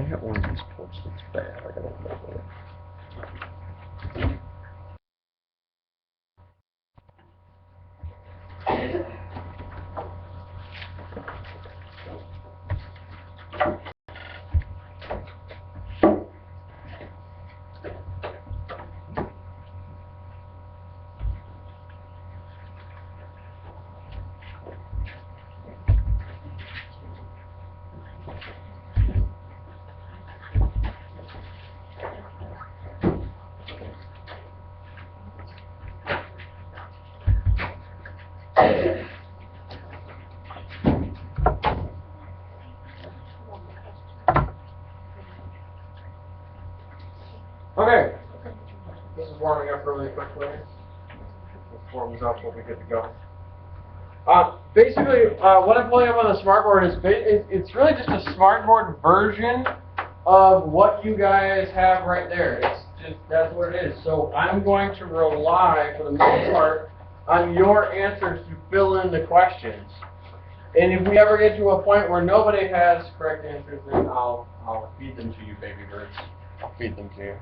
I got one of these ports that's bad. I gotta look at it. Okay, this is warming up really quickly. This warms up, we'll be good to go. Basically, what I'm pulling up on the smartboard is it's really just a smartboard version of what you guys have right there. It's just, that's what it is. So I'm going to rely, for the most part, on your answers to fill in the questions. And if we ever get to a point where nobody has correct answers, then I'll feed them to you, baby birds. I'll feed them to you.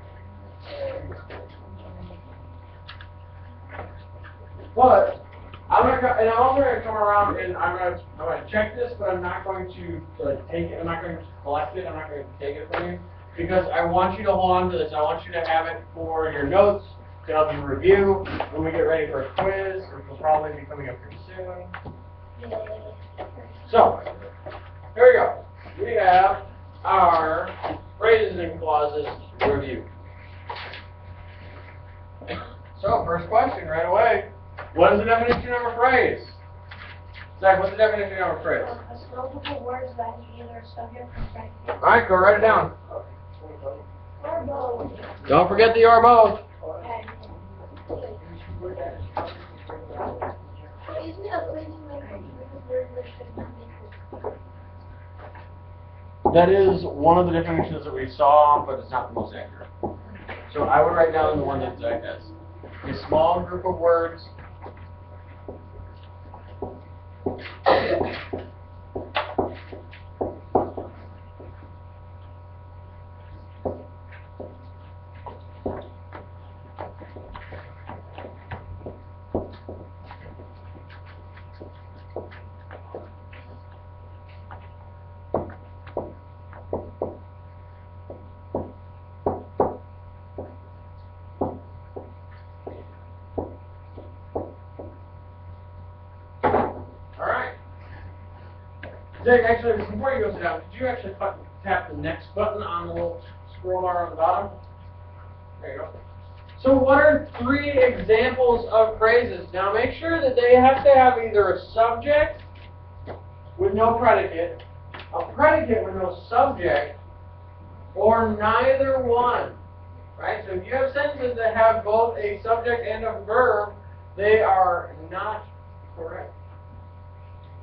But I'm also going to come around and I'm going to check this, but I'm not going to like take it. I'm not going to collect it. I'm not going to take it from you because I want you to hold on to this. I want you to have it for your notes to help you review when we get ready for a quiz, which will probably be coming up pretty soon. So here we go. We have our phrases and clauses review. So, first question right away. What is the definition of a phrase? Zach, what's the definition of a phrase? A multiple words that have either subject or predicate. Alright, go write it down. Or both. Don't forget the or both. Isn't it a phrase like a word that should not be? That is one of the definitions that we saw, but it's not the most accurate. So I would write down the one that Zach has. A small group of words. Jake, actually, before you go sit down, could you actually tap the next button on the little scroll bar on the bottom? There you go. So what are 3 examples of phrases? Now make sure that they have to have either a subject with no predicate, a predicate with no subject, or neither one. Right? So if you have sentences that have both a subject and a verb, they are not correct.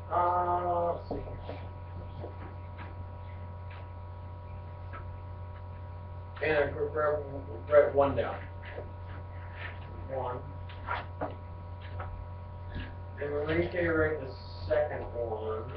Let's see. And write 1 down. 1. And Enrique write the second one.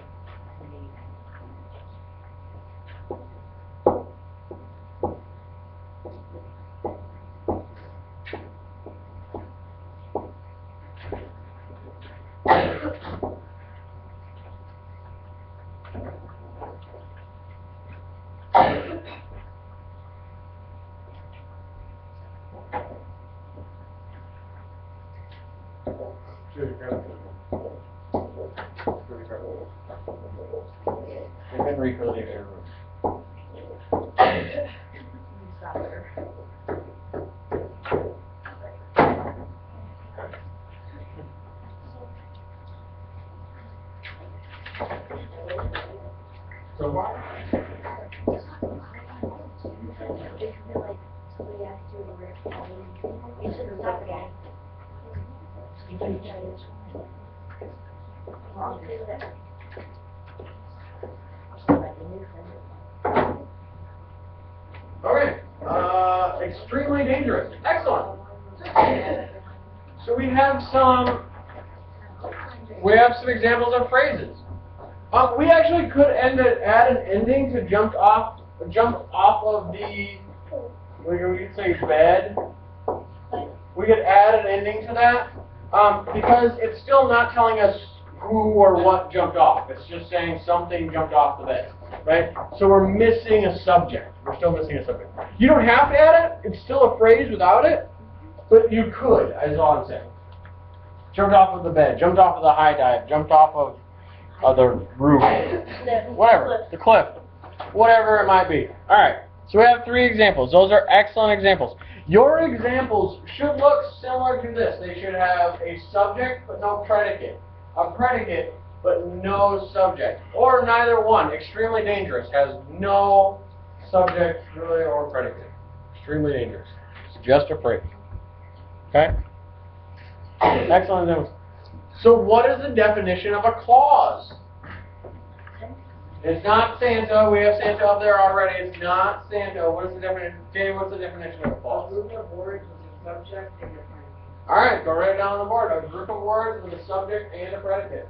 Henry for the air room. So far? Okay, extremely dangerous. Excellent. So we have some examples of phrases. We actually could add an ending to jump off jumped off of the, we could say bed. We could add an ending to that, because it's still not telling us who or what jumped off. It's just saying something jumped off the bed, right? So we're missing a subject. We're still missing a subject. You don't have to add it. It's still a phrase without it, but you could, is all I'm saying. Jumped off of the bed, jumped off of the high dive, jumped off of the roof, whatever, the cliff, whatever it might be. All right, so we have 3 examples. Those are excellent examples. Your examples should look similar to this. They should have a subject but no predicate, a predicate but no subject, or neither one. Extremely dangerous has no subject really or predicate. Extremely dangerous. It's just a phrase. Okay? Excellent examples. So what is the definition of a clause? It's not Santa. We have Santa up there already. It's not Santa. What is the definition? Danny, what's the definition of a clause? A group of words with a subject and a predicate. All right, go right down on the board. A group of words with a subject and a predicate.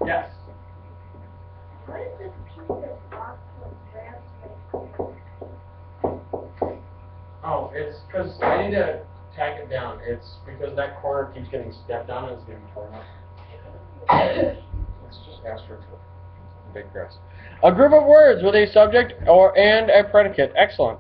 Yes. What is this piece of rock with grass Oh, it's because I need to tack it down. It's because that corner keeps getting stepped on and it's getting torn up. Let's just ask her to big grass. A group of words with a subject and a predicate. Excellent.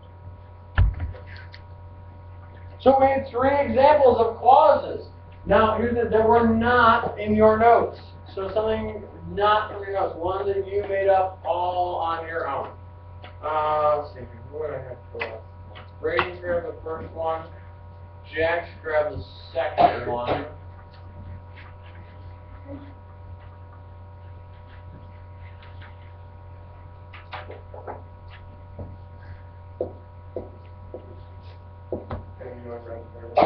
So we had 3 examples of clauses. Now, here's that were not in your notes. So something not from your notes. One that you made up all on your own. Let's see. What do I have for us? Brady grabbed the first one. Jack grabbed the second one. And you want to grab the third one?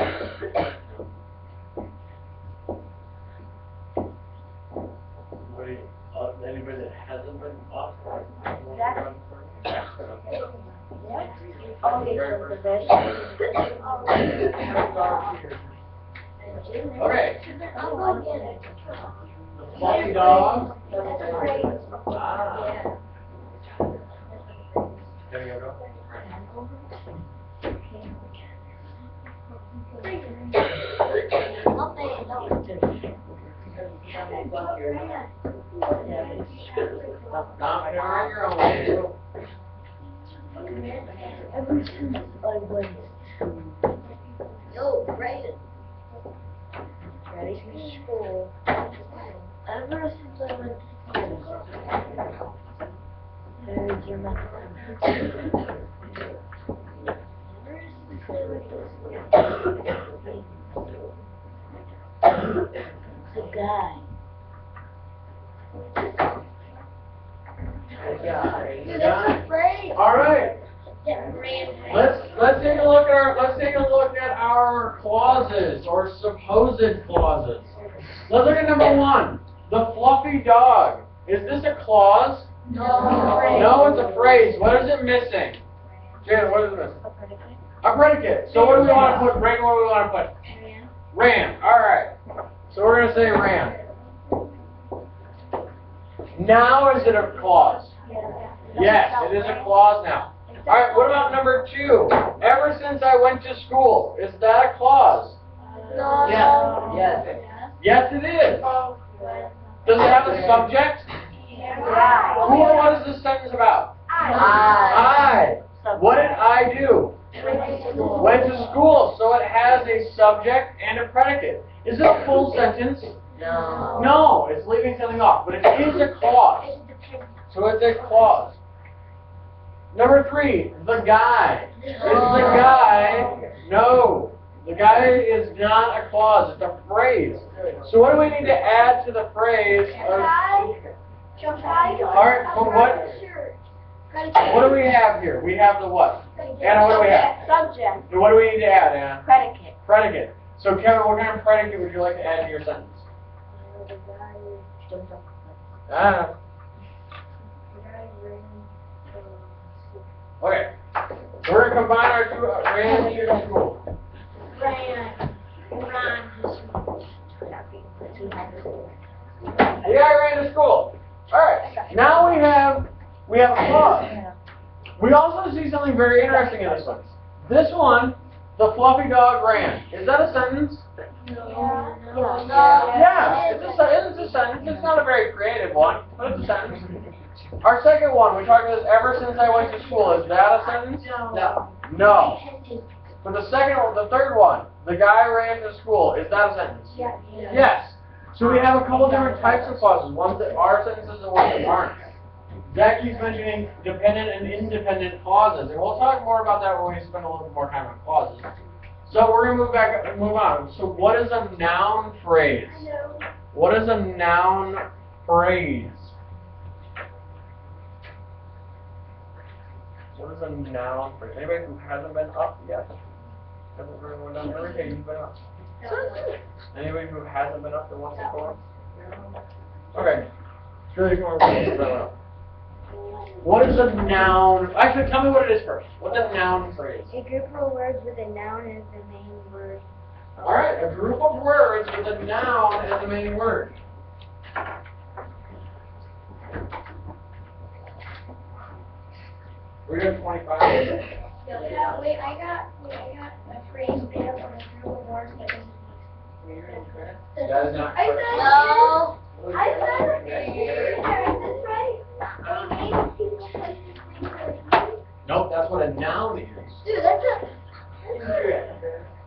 Anybody that hasn't been off? Okay. I'll go get it. The fluffy dog. That's great. Ah. There you go. I'll pay it. Not on your own. Ever since I went to Brayden. Ready for school. Ever since I went to school. There's your mouth. The guy. All right. Let's take a look at our clauses or supposed clauses. Let's look at number 1. The fluffy dog. Is this a clause? No, it's a phrase. What is it missing? Janet, what is it missing? A predicate. So what do we want to put? Brayden, what do we want to put? Ran. All right. So we're going to say ran. Now is it a clause? Yes, it is a clause now. All right, what about number 2? Ever since I went to school. Is that a clause? Yes. Yes, it is. Does it have a subject? Who or what is this sentence about? I. What did I do? Went to school. So it has a subject and a predicate. Is it a full sentence? No, it's leaving something off, but it is a clause. So it's a clause. Number 3, the guy. Is the guy? No. The guy is not a clause, it's a phrase. So what do we need to add to the phrase? Alright, what do we have here? We have the what? Anna, what do we have? Subject. And what do we need to add, Anna? Predicate. Predicate. So Kevin, what kind of predicate would you like to add to your sentence? The guy Ah, ran to school. okay. So we're gonna combine our two ran to school. Ran to school. The guy ran to school. Alright, now we have a clause. We also see something very interesting in this one. This one, the fluffy dog ran. Is that a sentence? No. Yeah, it's a sentence. It's not a very creative one, but it's a sentence. Our second one, we talked about this ever since I went to school. Is that a sentence? No. No. But the second one, the third one, the guy ran to school. Is that a sentence? Yeah. Yes. So we have a couple different types of clauses. Ones that are sentences and ones that aren't. Zach keeps mentioning dependent and independent clauses, and we'll talk more about that when we spend a little bit more time on clauses. So we're gonna move on. So what is a noun phrase? What is a noun phrase? What is a noun phrase? Anybody who hasn't been up yet? Hasn't everyone done everything? You've been up. Anybody who hasn't been up that wants to go up? Okay. It's really cool. What is a noun? Actually, tell me what it is first. What's a noun phrase? A group of words with a noun as the main word. All right, a group of words with a noun as the main word. We're doing 25. Yeah, wait, I got a phrase made up of a group of words that is. That is not I correct. said no. I said is this right? A name of people places things like Nope, that's what a noun is. dude, that's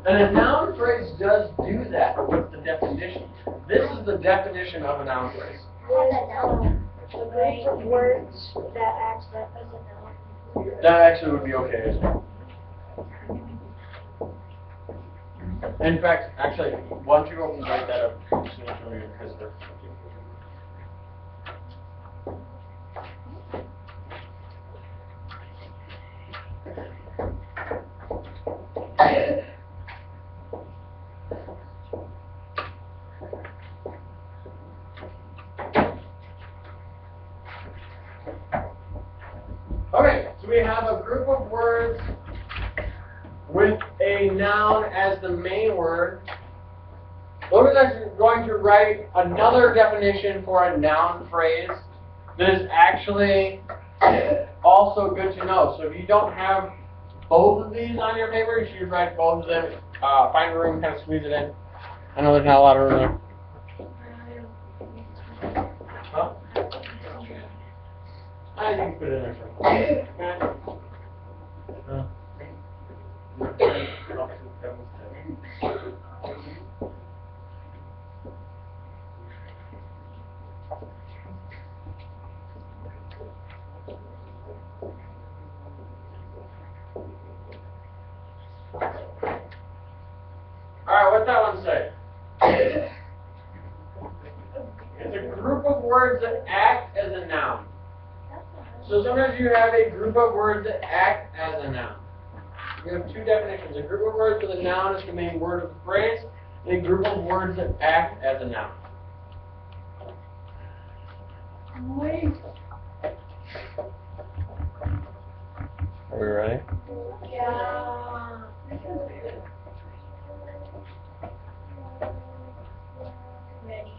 And a noun phrase does do that. What's the definition? This is the definition of a noun phrase. a group of words that acts as a noun. That actually would be okay as well. In fact, actually, why don't you go and write that up so you can show me your Christopher. Okay, so we have a group of words with a noun as the main word. Logan is going to write another definition for a noun phrase that is actually also good to know. So if you don't have both of these on your paper, you should write both of them. Find a room, kind of squeeze it in. I know there's not a lot of room there. Huh? I think put it in there. Alright, what's that one say? It's a group of words that act as a noun. So sometimes you have a group of words that act as a noun. We have two definitions. A group of words with a noun is the main word of the phrase, and a group of words that act as a noun. Are we ready? Yeah. Ready.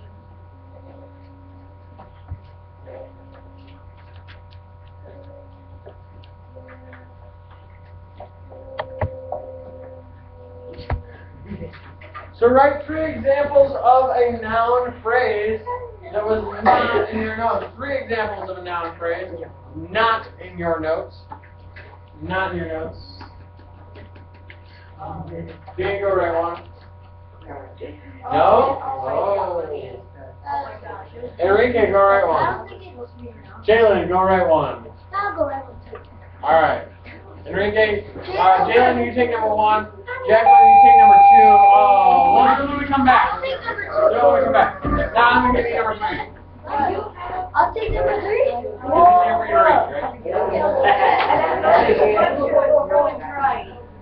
So write 3 examples of a noun phrase that was not in your notes. 3 examples of a noun phrase not in your notes. Not in your notes. Diego, write one. No? Oh. Oh my gosh. Enrique, go write I one. don't think it's supposed to be now. Jalen, go write one. I'll go right with two. Alright. Enrique, Jalen, you take number 1. Jacqueline, you take number 2. Oh, when we come back. I'll take number No, when we come back. Now I'm going to give you number 3. I'll take number 3.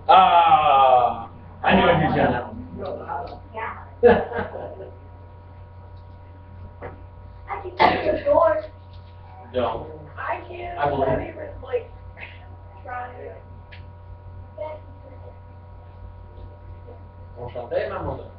Ah, I knew I'd get you on that one. Enchanté, mademoiselle.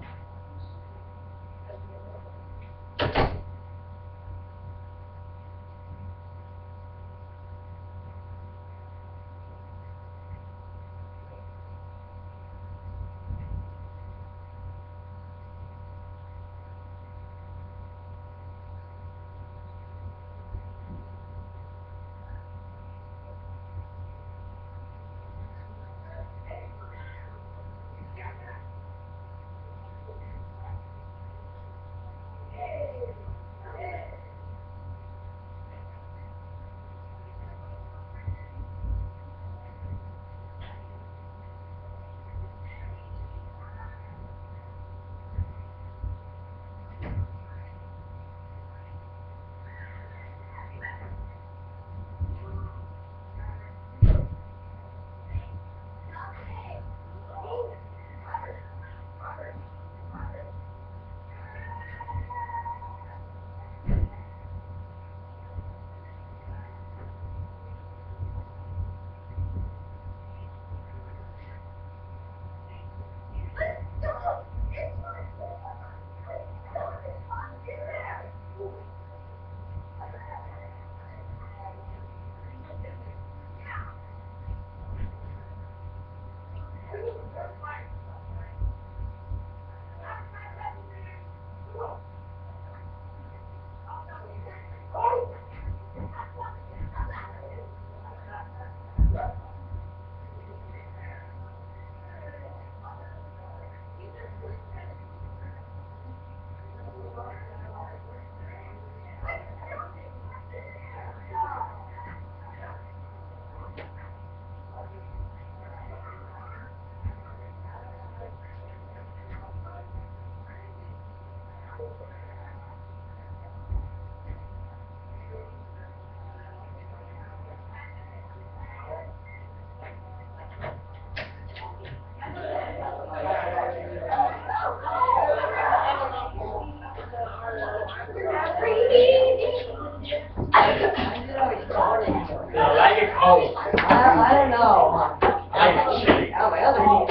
No, like it cold. I don't know. Like it chilly. Oh, my other knee.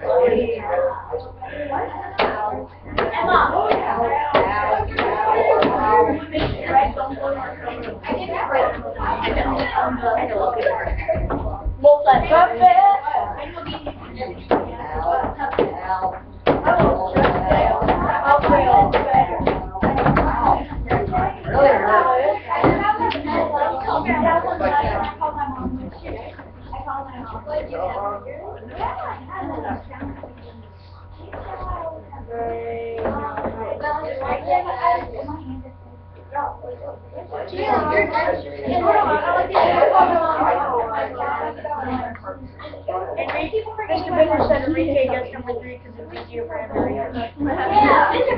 Really hurt. Mr. Bender said Enrique gets number 3 because it's easier for him to read. Yeah, Mr.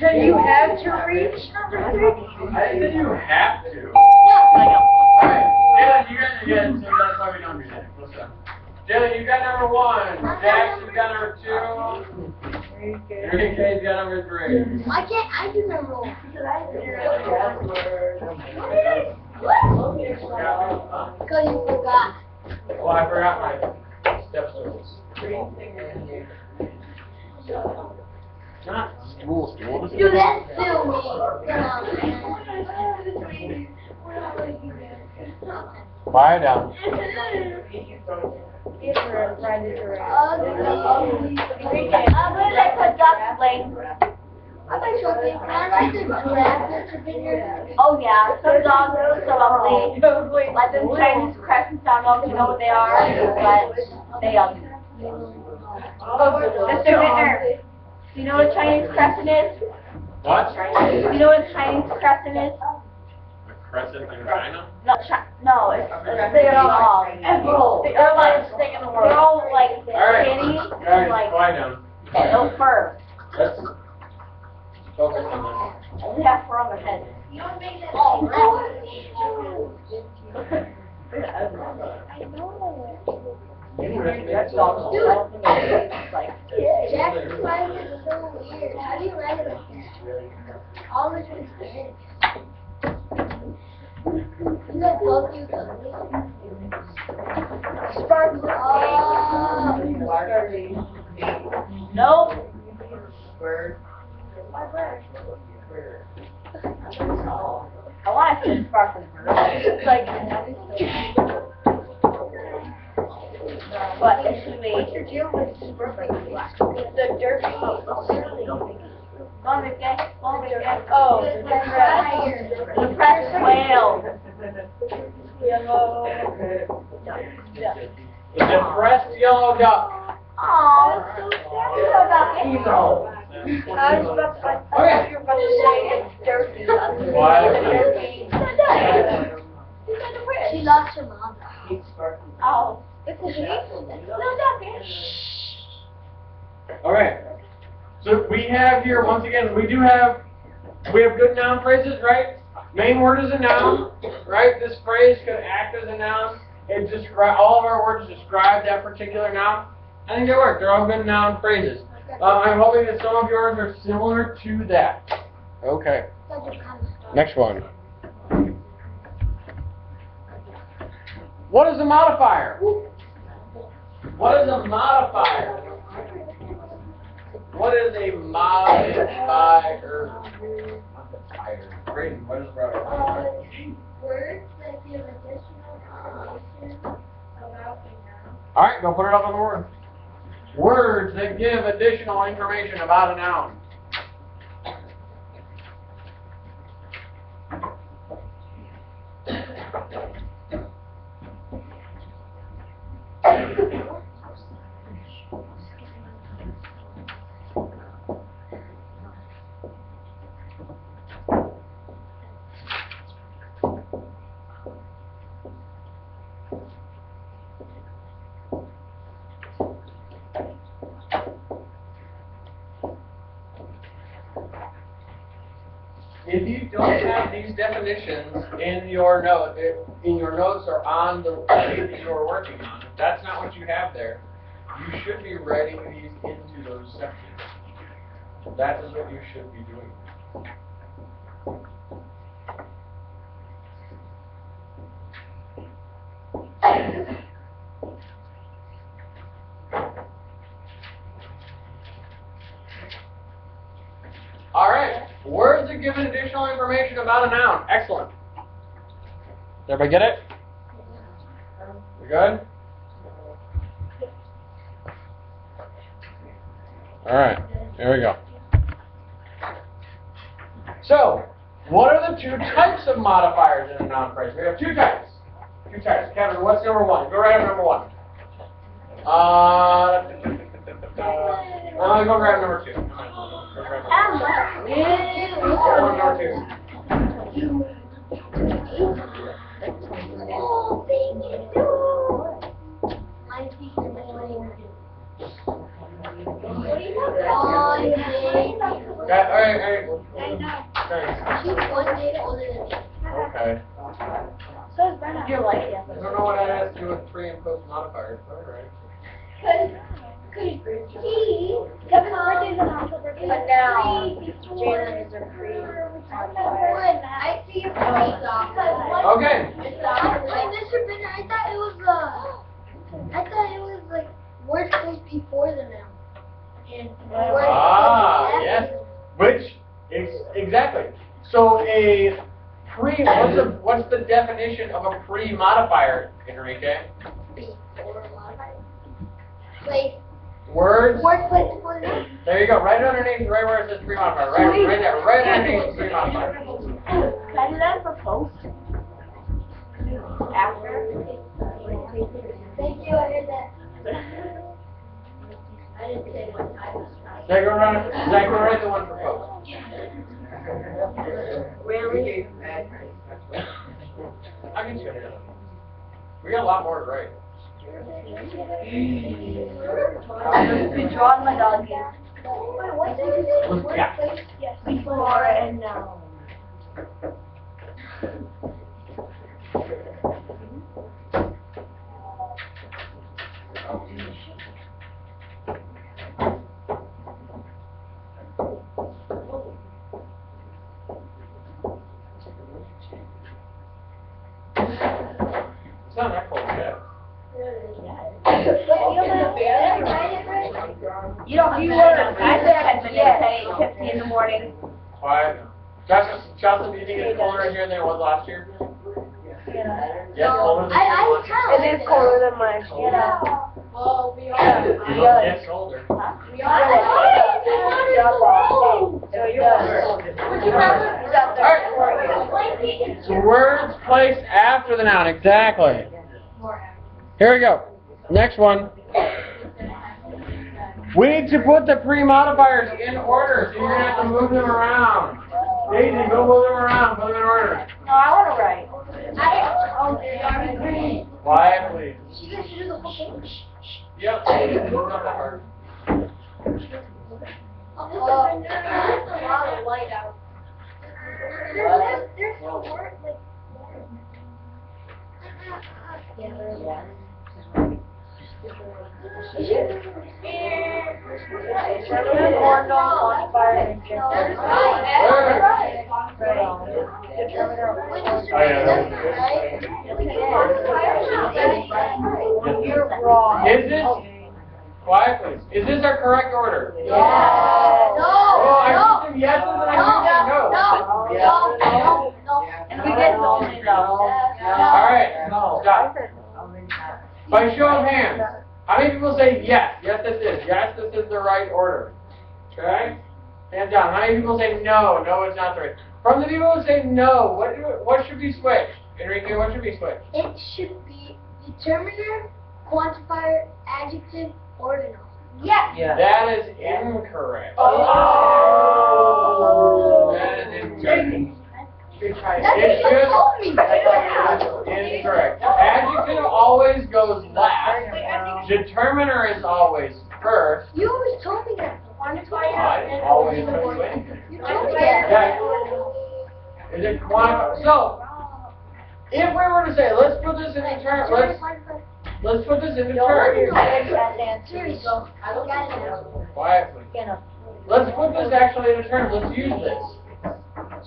Then you have to reach number 3? I didn't say you have to. Alright, Jalen, you got again, so that's why we don't read it. Let's go. Jalen, you got number 1. Jax, you got number 2. Enrique's got number 3. Why can't I do number 1? Because I Because you forgot. Well, I forgot my step circles. Not school. Do that to me. Quiet down. Oh yeah, some dogs are so ugly. Like them Chinese crescents, I don't know if you know what they are, but they ugly. Mr. Bittner, do you know what a Chinese crescent is? What? Do you know what a Chinese crescent is? A crescent in China? No, it's they're all they're like they're all like Alright, skinny guys, and like quiet down. no fur. Let's focus on They have fur on their heads. That dog is like Jack's writing is so weird. How do you write it like that? All this is You guys both use ugly. Sparkly. Nope. Word. My bird. I want to say sparkly bird. It's like, but it should be. What's your deal with sparkly black? The derby. Come on, Vicky. Come on, Vicky. Oh, The The pressed whale. Yellow. The depressed yellow duck. Aw, so sad. Emo. I thought you were about to say it's derby. What? She lost her mom. Oh. It's a she? No, Ducky. Okay. So we have here, once again, we have good noun phrases, right? Main word is a noun, right? This phrase could act as a noun. It describe all of our words describe that particular noun. I think they work. They're all good noun phrases. I'm hoping that some of yours are similar to that. Okay. Next one. What is a modifier? What is a modifier? What is a modifier? Brayden, what is a modifier? Words that give additional information about a noun. All right, go put it up on the board. Words that give additional information about a noun. If you don't have these definitions in your notes or on the page that you are working on, if that's not what you have there, you should be writing these into those sections. That is what you should be doing. All right. Words that give additional information about a noun. Excellent. Did everybody get it? You good? All right. Here we go. So, what are the two types of modifiers in a noun phrase? We have two types. Two types. Kevin, what's number one? Go right up number one. I'm gonna go grab number two. Go grab number two. Oh, thank you. My teacher was what do you have? Oh, Okay, all right. I know. Okay. She's 1 day older than me. Okay. So is Brenna. You're like, yeah. I don't know what that has to do with pre and post modifiers, but all right. Kevin's birthday's on October 5th. But now, Jalen is a free. I see your face off. Okay. Mr. Bennett, I thought it was like words goes before the noun. And words Ah, goes yes. after. Which exactly. So a pre. What's the definition of a pre-modifier, Enrique? Before modifier. Place. Words. Word place before the noun. There you go. Right underneath, right where it says pre-modifier. Right there. Right underneath pre-modifier. Can I do that for post? After? Thank you, I heard that. I didn't say what time. Zach, go right the one for post. Really? I can see it. We got a lot more to write. Good drawing, my dog. Wait, what did you say? Word Yeah. place? Yes. Before and now. Quiet. Justin, do you think it's colder here than it was last year? Yeah. Yes, colder than I last year. It is colder than last year. Well, we It gets colder. So you're So words placed after the noun, exactly. Here we go. Next one. We need to put the pre-modifiers in order, so you're going to have to move them around. Daisy, go move them around, put them in order. No, I want to write. Quiet, please. You guys should do the whole thing. Yep, it's not that hard. There's a lot of light out. There's no word like. Determinant, ordinal, quantifier, and That's You're wrong. Is this, quiet please, is this our correct order? Yes. Oh, I heard some yeses and I heard some no's. And we get only no. Alright, stop. By show of hands, how many people say yes? Yes, this is the right order. Okay? Hands down. How many people say no? No, it's not the right. From the people who say no, what should be switched? Enrique, what should be switched? It should be determiner, quantifier, adjective, ordinal. Yes. That is incorrect. Oh. That is incorrect. That's what you told me. Incorrect. Adjective always goes last. Determiner is always first. You always told me that. Quantifier I and always ordinal. told you. You told me that. Okay. Is it quantifier? So, if we were to say, let's put this into terms, let's put this into terms. Here you go. I got it now. Quietly. Let's put this actually into terms. Let's use this.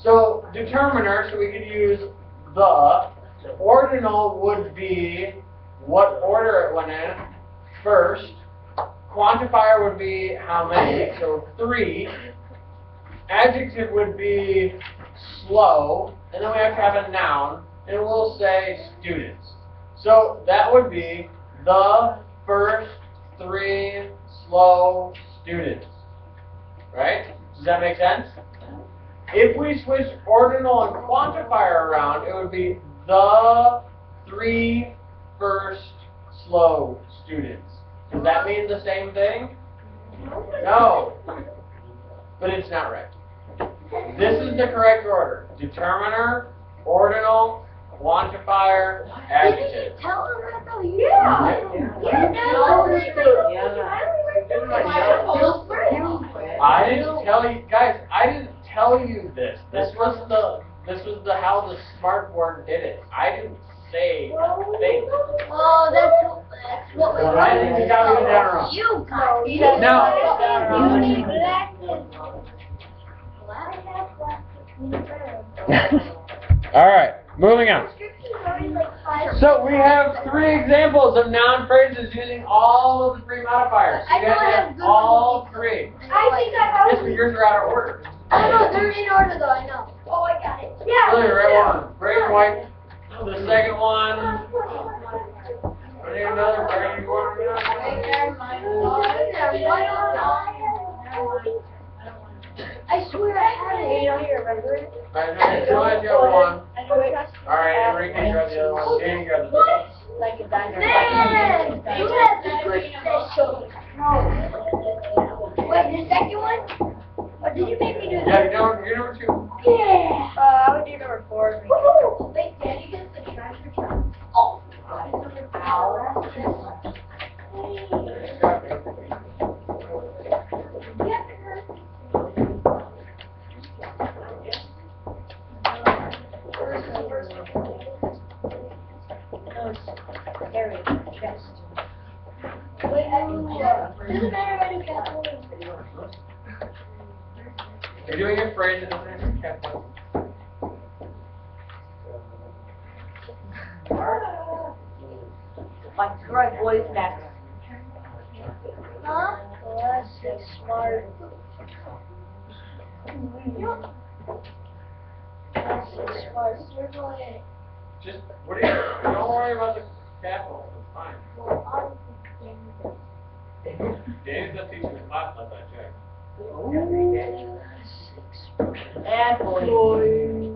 So, determiner, so we could use the. Ordinal would be what order it went in first. Quantifier would be how many, so 3. Adjective would be slow, and then we have to have a noun, and we'll say students. So that would be the first 3 slow students. Right? Does that make sense? If we switch ordinal and quantifier around, it would be the 3 first slow students. Does that mean the same thing? No. But it's not right. This is the correct order. Determiner, ordinal, quantifier, adjective. Didn't you tell them that though? I didn't tell you guys, I didn't tell you this. This was the how the smart board did it. I didn't say things. Oh, that's what we I think you got me down wrong. You got me No. You need Alright, moving on. So we have 3 examples of noun phrases using all of the pre-modifiers. So you guys have all 3. I think I Yes, but yours are out of order. I know, they're in order though, I know. Oh, I got it. Yeah. Really, right one. Gray and white. The second one. I need another gray and white. I swear I had it. You don't remember it? Alright, so I got one. Alright, Enrique, grab the other one. Dan, grab the other one. Like a diner. Man, you have the good special. Wait, the second one? Or did you make me do Yeah, that? you're number 2. Yeah. I would do number 4. Woo! Wait, Daddy gets the treasure chest. Oh. Harry, chest. Wait, doesn't matter what you got. You're doing your phrases and then Like, right, boys next. Huh? Classic smart. Just, what do you, don't worry about the capital, it's fine. Danny's not teaching the class, not that check. And boys.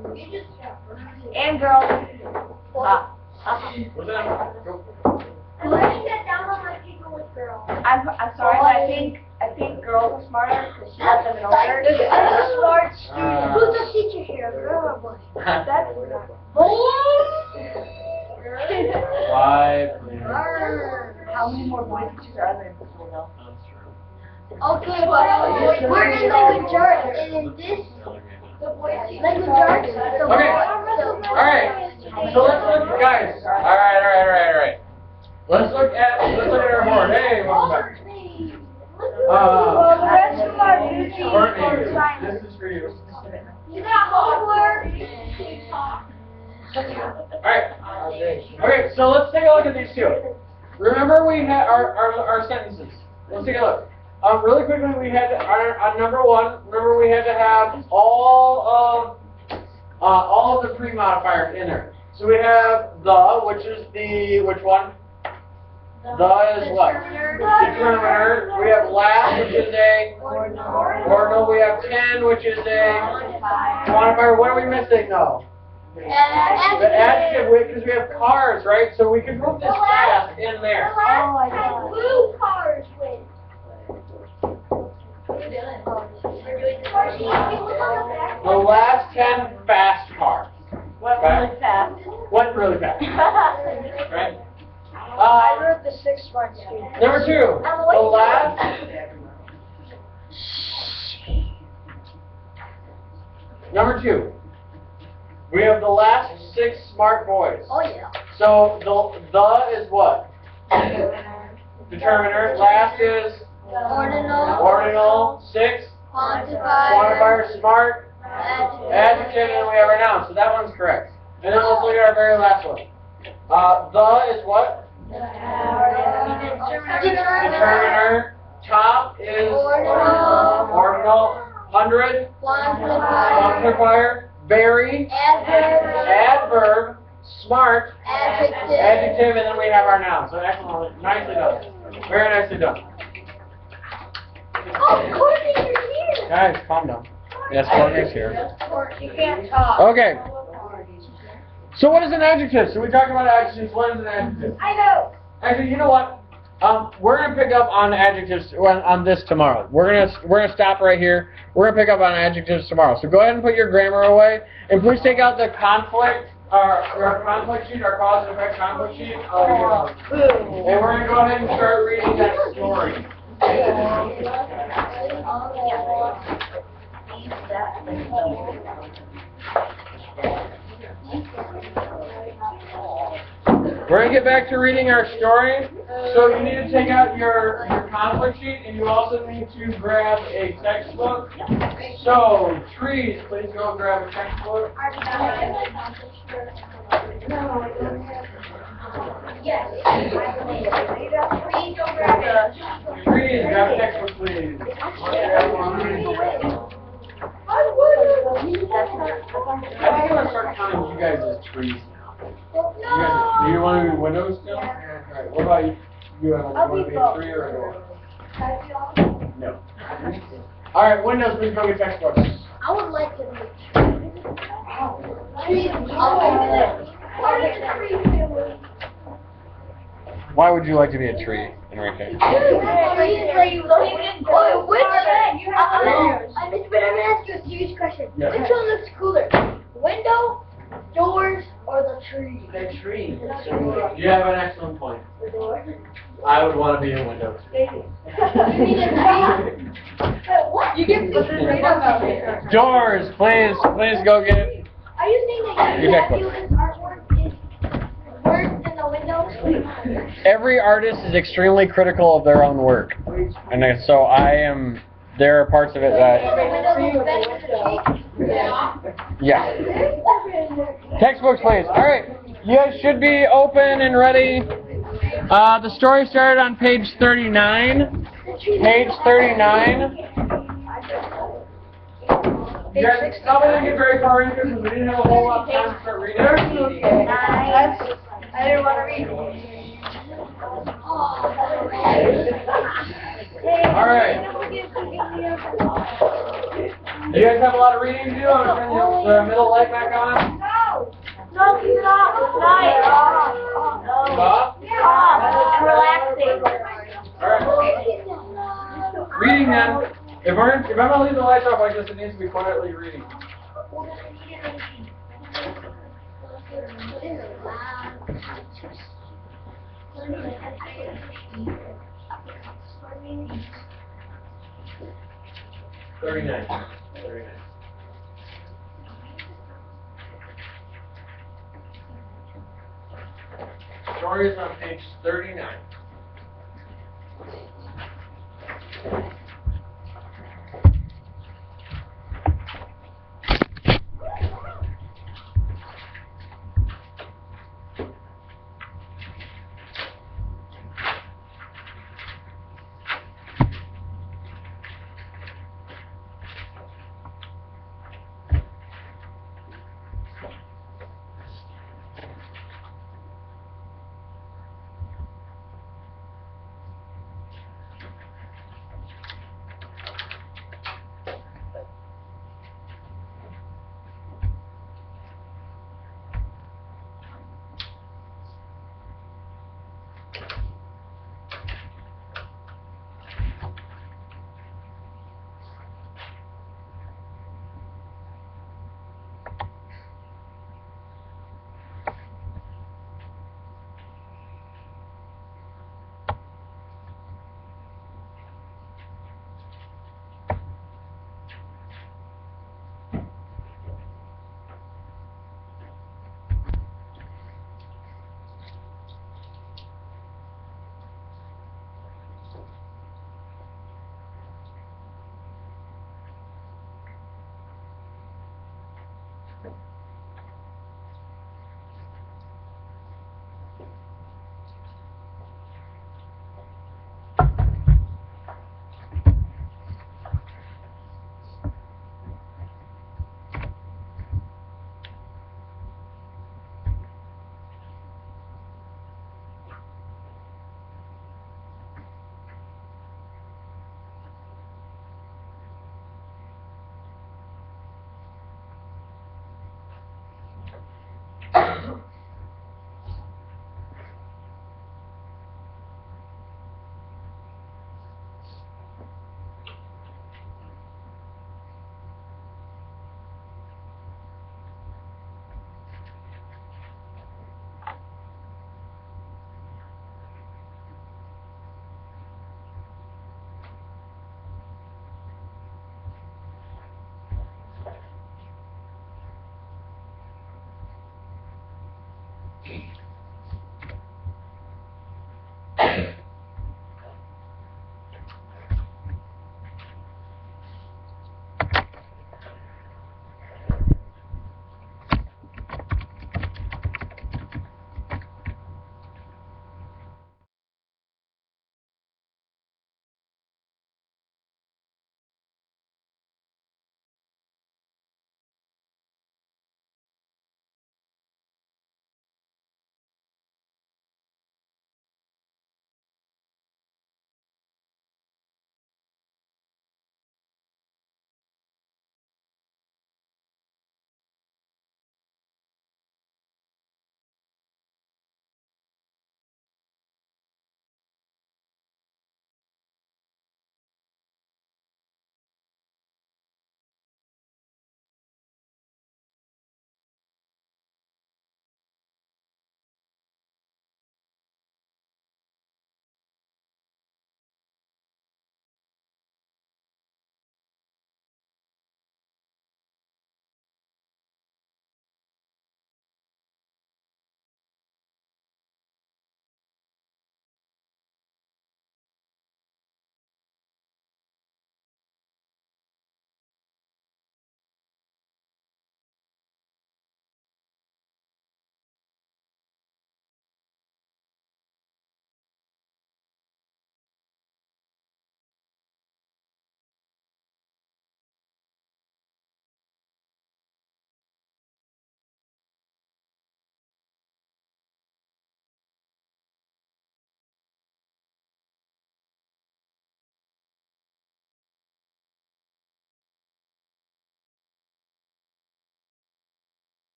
And girls. What's that? Go. Let's get down on my paper with girls. I'm sorry, but I think girls are smarter because she has them in order. I'm a smart student. Uh, Who's the teacher here, girl or boy? That's Five, please. How many more boys teachers are there in this school now? That's true. Okay, but we're in language arts, and in this language arts, the Okay, alright, so let's look, guys, alright. Let's look at our board, hey, welcome back. the rest of our duties Courtney, are silent. this is for you. You got homework? Alright, okay, so let's take a look at these two. Remember we had our sentences. Let's take a look. Really quickly, we had on number one. Remember, we had to have all of the pre-modifiers in there. So we have the, which is which one? The is what? Determiner. We have last, which is a ordinal. We have 10, which is a modifier. What are we missing though? The adjective, because we have cars, right? So we can put this fast in there. Blue cars with. The last 10 fast cars. Went really fast. Went really fast, right? I wrote the 6 smart students. Number 2. The last. Number 2. We have the last 6 smart boys. Oh yeah. So the is what? Determiner. Last is ordinal. 6. Quantifier. Smart. Adjective, and then we have our noun. So that one's correct. And then let's look at our very last one. The is what? Determiner. Top is ordinal. 100. Quantifier. Very. Adverb. Smart. Adjective, and then we have our noun. So excellent. Nicely done. Very nicely done. Oh, Courtney, you're here. Guys, calm down. Yes, Courtney's here. You can't talk. Okay. So what is an adjective? So we talked about adjectives. What is an adjective? I know. Actually, you know what? We're gonna pick up on adjectives on this tomorrow. We're gonna stop right here. We're gonna pick up on adjectives tomorrow. So go ahead and put your grammar away, and please take out the conflict, our conflict sheet, our cause and effect conflict sheet. And we're gonna go ahead and start reading that story. We're going to get back to reading our story. So you need to take out your conflict sheet, and you also need to grab a textbook. So, trees, please go grab a textbook. Yes. Trees, grab a textbook, please. I think I'm going to start counting you guys as trees now. Do you want to be windows still? Alright, what about you? You want to be a tree or a door? No. Alright, windows, please go get textbooks. I would like to be trees. Why would you like to be a tree, Enrique? I'm just gonna ask you a serious question. Yes. Which one looks cooler? Window, doors, or the tree? The tree. You have an excellent point. The door. I would want to be a window. You need a tree? What? You can put this in Doors, please go get it. Are you saying that Your your textbook. fabulous artwork is worse than the windows? Every artist is extremely critical of their own work. And so there are parts of it that, yeah. Textbooks, please. Alright, you guys should be open and ready. The story started on page 39. Page 39. You guys probably didn't get very far into it because we didn't have a whole lot of time to start reading. I didn't want to read. Alright. You guys have a lot of reading to do? I'm going to turn the middle light back on. No, keep it off. It's nice. Off? And relaxing. Alright. Reading then. If I'm going to leave the lights off like this, it needs to be quietly reading. $39. Story is on page 39.